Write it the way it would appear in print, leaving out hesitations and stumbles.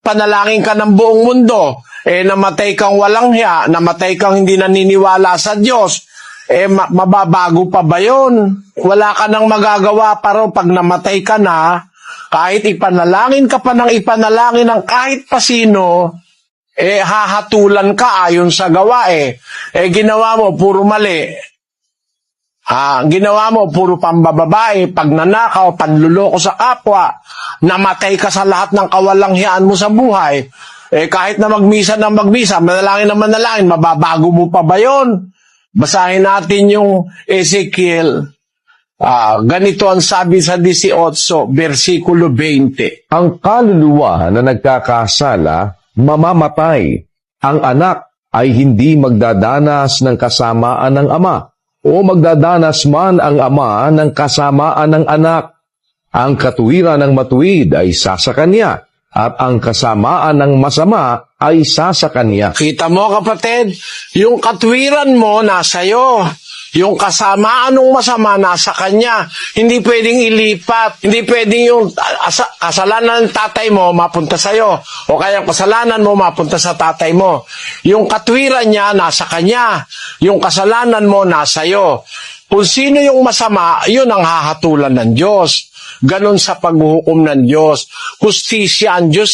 panalangin ka ng buong mundo, namatay kang walang hiya, namatay kang hindi naniniwala sa Diyos, mababago pa ba yun? Wala ka nang magagawa pero pag namatay ka na, kahit ipanalangin ka pa ng ipanalangin ng kahit pa sino, hahatulan ka ayon sa gawa ginawa mo, puro mali. Ginawa mo, puro pambababae, pagnanakaw, panluloko sa kapwa, namatay ka sa lahat ng kawalanghiyaan mo sa buhay. Kahit na magmisa ng magmisa, manalangin na manalangin, mababago mo pa ba yun? Basahin natin yung Ezekiel. Ganito ang sabi sa 18, versikulo 20. Ang kaluluwa na nagkakasala, mamamatay. Ang anak ay hindi magdadanas ng kasamaan ng ama, o magdadanas man ang ama ng kasamaan ng anak. Ang katuwiran ng matuwid ay sasa kanya, at ang kasamaan ng masama ay sasa kanya. Kita mo kapatid, yung katwiran mo nasa iyo. Yung kasamaan ng masama nasa kanya. Hindi pwedeng ilipat. Hindi pwedeng yung kasalanan ng tatay mo mapunta sa'yo. O kaya kasalanan mo mapunta sa tatay mo. Yung katwiran niya nasa kanya. Yung kasalanan mo nasa iyo. Kung sino yung masama, yun ang hahatulan ng Diyos. Ganon sa paghuhukom ng Diyos. Hustisya ang Diyos